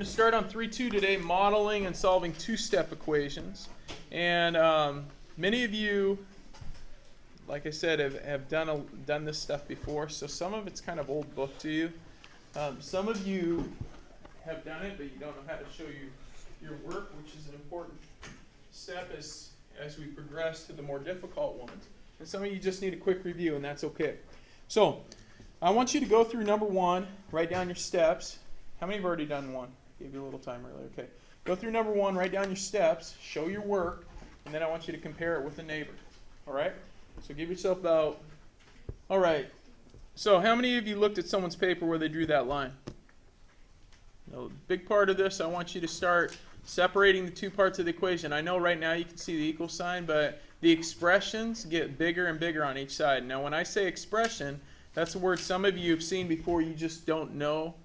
going to start on 3-2 today, modeling and solving two-step equations. And many of you, like I said, have done this stuff before, so some of it's kind of old book to you. Some of you have done it, but you don't know how to show your work, which is an important step as we progress to the more difficult ones. And some of you just need a quick review, and that's okay. So I want you to go through number 1, write down your steps. How many have already done 1? Gave you a little time earlier. Okay. Go through number 1, write down your steps, show your work, and then I want you to compare it with a neighbor. All right? So give yourself about... All right. So how many of you looked at someone's paper where they drew that line? Now, a big part of this, I want you to start separating the two parts of the equation. I know right now you can see the equal sign, but the expressions get bigger and bigger on each side. Now, when I say expression, that's a word some of you have seen before. You just don't know,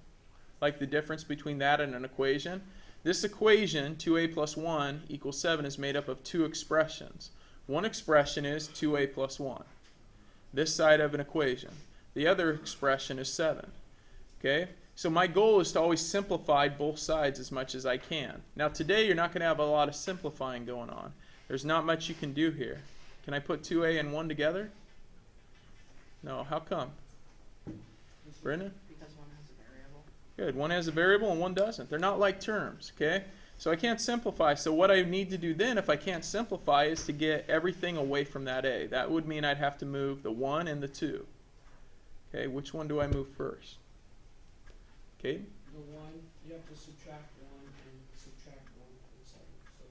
like the difference between that and an equation. This equation, 2a plus 1 equals 7, is made up of two expressions. One expression is 2a plus 1, this side of an equation. The other expression is 7. Okay? So my goal is to always simplify both sides as much as I can. Now today you're not going to have a lot of simplifying going on. There's not much you can do here. Can I put 2a and 1 together? No. How come? Brenda? Because one has a variable. Good. One has a variable and one doesn't. They're not like terms, okay? So I can't simplify. So what I need to do then, if I can't simplify, is to get everything away from that a. That would mean I'd have to move the 1 and the 2. Okay, which one do I move first? Okay? The 1, you have to subtract 1 and subtract 1 from 7. So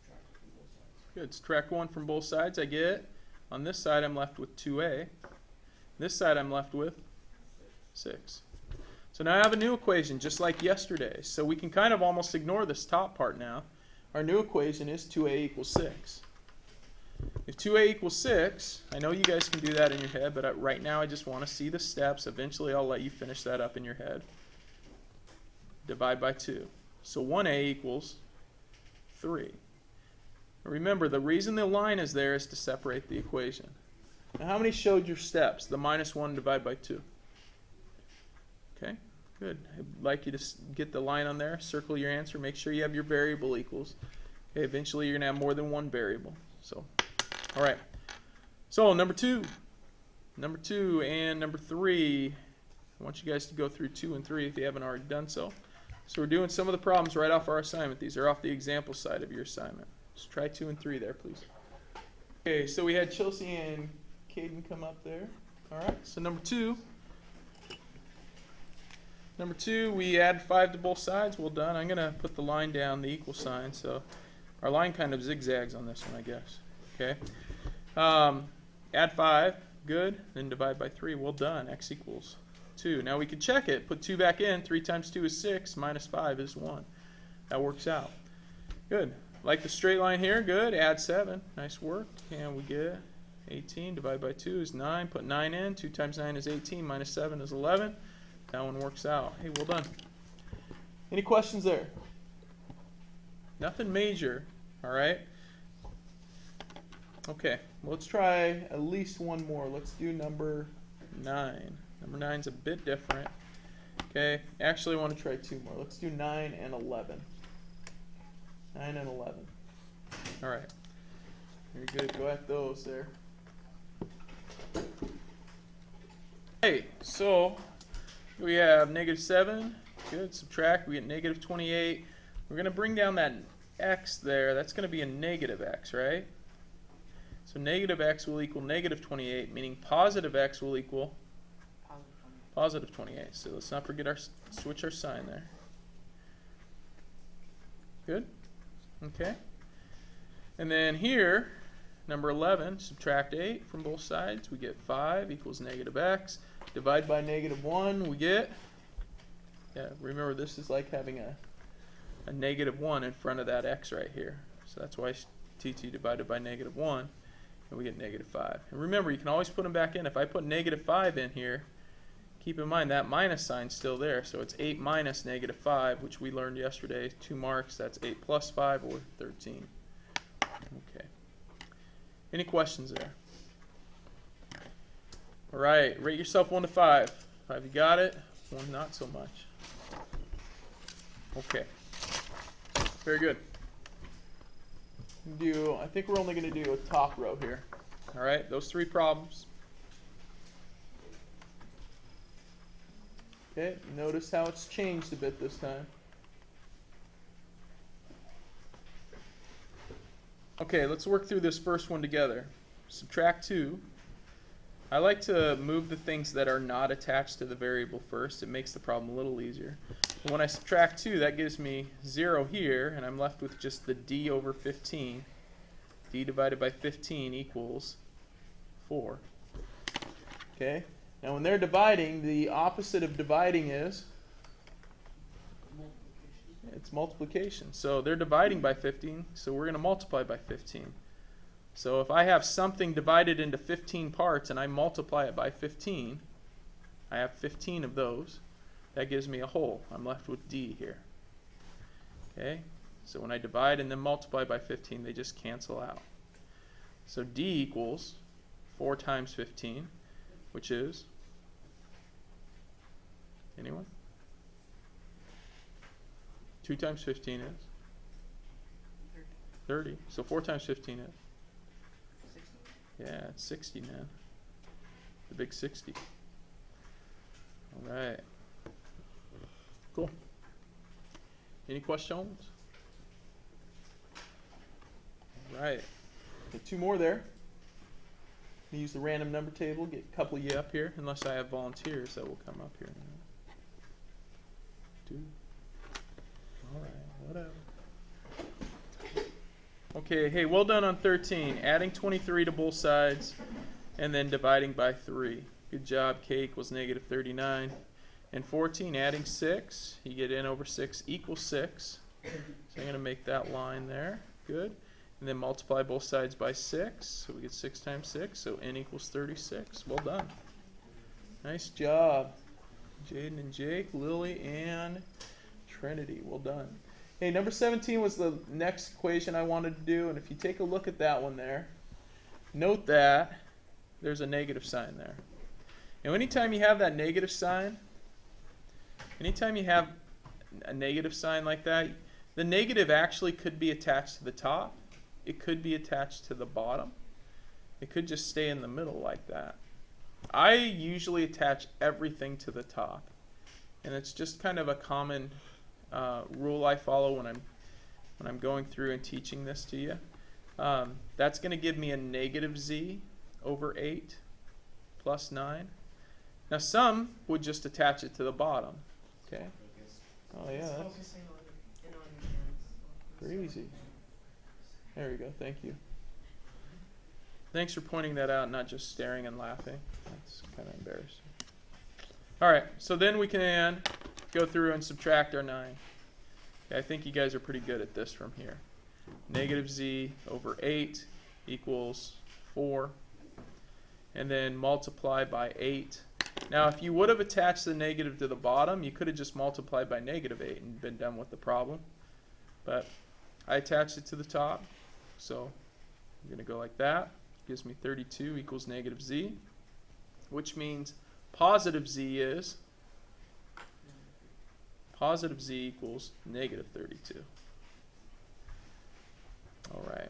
subtract it from both sides. Good. Subtract 1 from both sides. I get, on this side I'm left with 2a. This side I'm left with 6. So now I have a new equation just like yesterday. So we can kind of almost ignore this top part now. Our new equation is 2a equals 6. If 2a equals 6, I know you guys can do that in your head, but right now I just want to see the steps. Eventually I'll let you finish that up in your head. Divide by 2. So 1a equals 3. Remember, the reason the line is there is to separate the equation. Now, how many showed your steps? The minus 1 divided by 2. Okay, good. I'd like you to get the line on there, circle your answer, make sure you have your variable equals. Okay, eventually you're going to have more than one variable. So, all right. So, number 2 and number 3. I want you guys to go through 2 and 3 if you haven't already done so. So we're doing some of the problems right off our assignment. These are off the example side of your assignment. Just try 2 and 3 there, please. Okay, so we had Chelsea and Caden come up there. All right, so number 2, we add 5 to both sides. Well done. I'm going to put the line down, the equal sign. So our line kind of zigzags on this one, I guess. Okay. Add 5. Good. Then divide by 3. Well done. X equals 2. Now we can check it. Put 2 back in. 3 times 2 is 6. Minus 5 is 1. That works out. Good. Like the straight line here. Good. Add 7. Nice work. And we get 18 divided by 2 is 9. Put 9 in. 2 times 9 is 18. Minus 7 is 11. That one works out. Hey, well done. Any questions there? Nothing major. All right. Okay. Let's try at least one more. Let's do number 9. Number 9 is a bit different. Okay. Actually, I want to try 2 more. Let's do 9 and 11. 9 and 11. All right. Very good. Go at those there. Hey, so we have negative 7. Good. Subtract. We get negative 28. We're going to bring down that x there. That's going to be a negative x, right? So negative x will equal negative 28, meaning positive x will equal positive 28. So let's not forget our switch our sign there. Good? Okay. And then here, number 11, subtract 8 from both sides. We get 5 equals negative x. Divide by negative 1, we get, yeah, remember this is like having a negative 1 in front of that x right here. So that's why TT divided by negative 1, and we get negative 5. And remember, you can always put them back in. If I put negative 5 in here, keep in mind that minus sign's still there. So it's 8 minus negative 5, which we learned yesterday, 2 marks. That's 8 plus 5, or 13. Okay. Any questions there? All right, rate yourself 1 to 5. 5, you got it. 1, not so much. Okay. Very good. I think we're only going to do a top row here. All right, those 3 problems. Okay, notice how it's changed a bit this time. Okay, let's work through this first one together. Subtract 2. I like to move the things that are not attached to the variable first. It makes the problem a little easier. But when I subtract 2, that gives me 0 here, and I'm left with just the d over 15. D divided by 15 equals 4. Okay? Now when they're dividing, the opposite of dividing is? Multiplication. It's multiplication. So they're dividing by 15, so we're going to multiply by 15. So if I have something divided into 15 parts and I multiply it by 15, I have 15 of those. That gives me a whole. I'm left with D here. Okay? So when I divide and then multiply by 15, they just cancel out. So D equals 4 times 15, which is? Anyone? 2 times 15 is? 30. So 4 times 15 is? 60. Yeah, it's 60, man. The big 60. All right. Cool. Any questions? All right. Get 2 more there. Use the random number table. Get a couple of you up here, unless I have volunteers that will come up here. 2. All right. Whatever. Okay, hey, well done on 13. Adding 23 to both sides and then dividing by 3. Good job. K equals negative 39. And 14, adding 6. You get n over 6 equals 6. So I'm going to make that line there. Good. And then multiply both sides by 6. So we get 6 times 6. So n equals 36. Well done. Nice job. Jaden and Jake, Lily, and Trinity. Well done. Hey, number 17 was the next equation I wanted to do, and if you take a look at that one there, note that there's a negative sign there. Now, anytime you have that negative sign, anytime you have a negative sign like that, the negative actually could be attached to the top. It could be attached to the bottom. It could just stay in the middle like that. I usually attach everything to the top, and it's just kind of a common rule I follow when I'm going through and teaching this to you. That's going to give me a negative z over 8 plus 9. Now some would just attach it to the bottom. Okay. Oh yeah, that's Focusing on your hands. crazy. There we go. Thank you. Thanks for pointing that out, not just staring and laughing. That's kind of embarrassing. All right, so then we can go through and subtract our 9. Okay, I think you guys are pretty good at this from here. Negative z over 8 equals 4. And then multiply by 8. Now, if you would have attached the negative to the bottom, you could have just multiplied by negative 8 and been done with the problem. But I attached it to the top, so I'm going to go like that. Gives me 32 equals negative z, which means positive z is positive z equals negative 32. All right.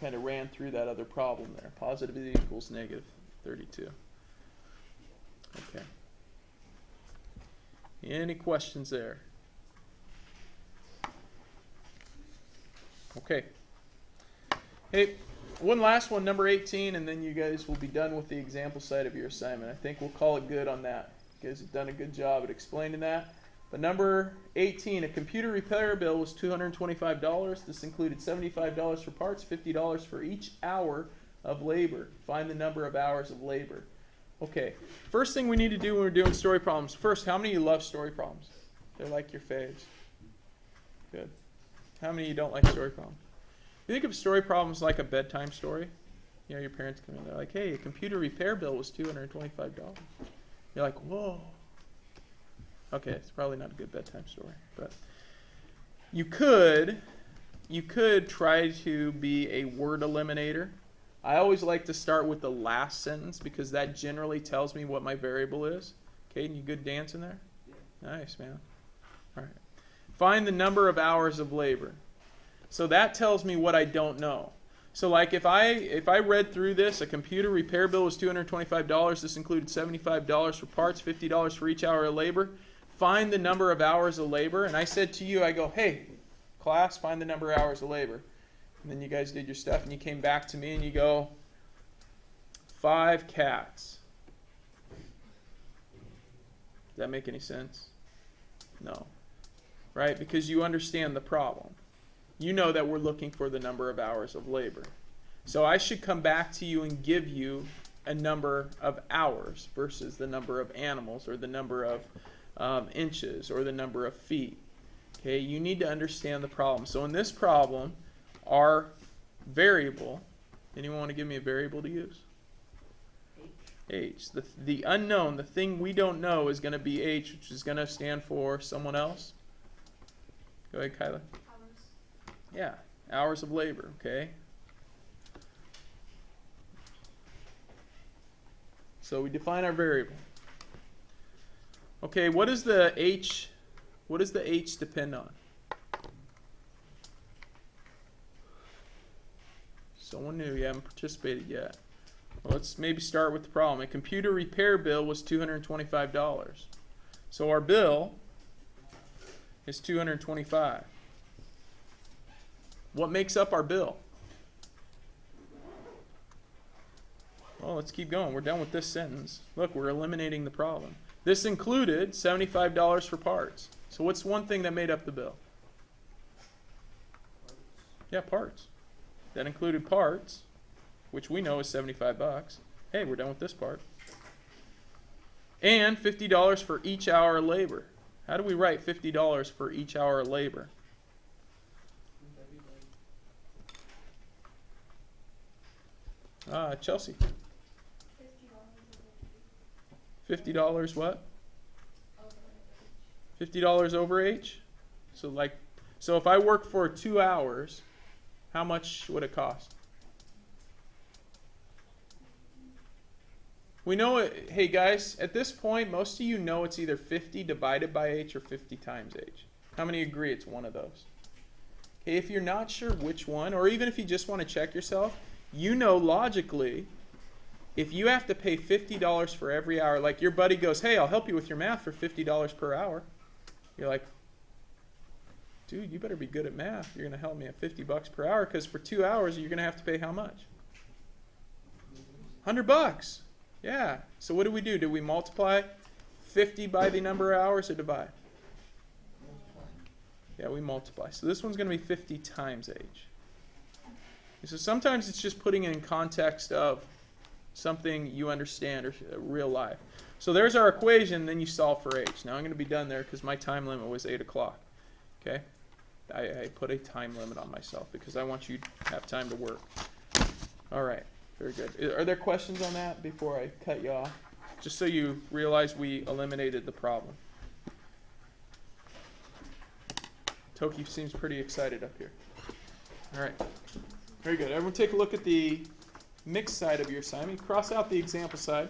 Kind of ran through that other problem there. Positive z equals negative 32. Okay. Any questions there? Okay. Hey, one last one, number 18, and then you guys will be done with the example side of your assignment. I think we'll call it good on that. You guys have done a good job at explaining that. But number 18, a computer repair bill was $225. This included $75 for parts, $50 for each hour of labor. Find the number of hours of labor. Okay, first thing we need to do when we're doing story problems. First, how many of you love story problems? They're like your faves. Good. How many of you don't like story problems? You think of story problems like a bedtime story. You know, your parents come in, they're like, hey, a computer repair bill was $225. You're like, whoa. Okay, it's probably not a good bedtime story, but you could try to be a word eliminator. I always like to start with the last sentence because that generally tells me what my variable is. Caden, you good dancing there? Yeah. Nice, man. All right. Find the number of hours of labor. So that tells me what I don't know. So like if I read through this, a computer repair bill was $225. This included $75 for parts, $50 for each hour of labor. Find the number of hours of labor. And I said to you, I go, hey, class, find the number of hours of labor. And then you guys did your stuff and you came back to me and you go, 5 cats. Does that make any sense? No. Right? Because you understand the problem. You know that we're looking for the number of hours of labor. So I should come back to you and give you a number of hours versus the number of animals or the number of inches or the number of feet. Okay, you need to understand the problem. So in this problem, our variable, anyone want to give me a variable to use? H. The unknown, the thing we don't know is going to be H, which is going to stand for someone else. Go ahead, Kyla. Yeah, hours of labor, okay? So we define our variable. Okay, what does the H depend on? Someone new, you haven't participated yet. Well, let's maybe start with the problem. A computer repair bill was $225. So our bill is $225. What makes up our bill? Well, let's keep going. We're done with this sentence. Look, we're eliminating the problem. This included $75 for parts. So what's one thing that made up the bill? Yeah, parts. That included parts, which we know is $75. Hey, we're done with this part. And $50 for each hour of labor. How do we write $50 for each hour of labor? Chelsea. $50 what? $50 over H? So if I work for 2 hours, how much would it cost? We know it, hey guys, at this point, most of you know it's either 50 divided by H or 50 times H. How many agree it's one of those? Okay, if you're not sure which one, or even if you just want to check yourself, you know logically, if you have to pay $50 for every hour, like your buddy goes, hey, I'll help you with your math for $50 per hour. You're like, dude, you better be good at math. You're going to help me at $50 per hour because for 2 hours, you're going to have to pay how much? $100. Yeah. So what do? Do we multiply 50 by the number of hours or divide? Yeah, we multiply. So this one's going to be 50 times H. So sometimes it's just putting it in context of something you understand or real life. So there's our equation, then you solve for H. Now I'm going to be done there because my time limit was 8 o'clock. Okay? I put a time limit on myself because I want you to have time to work. All right. Very good. Are there questions on that before I cut you off? Just so you realize we eliminated the problem. Toki seems pretty excited up here. All right. Very good. Everyone take a look at the mixed side of your assignment. Cross out the example side.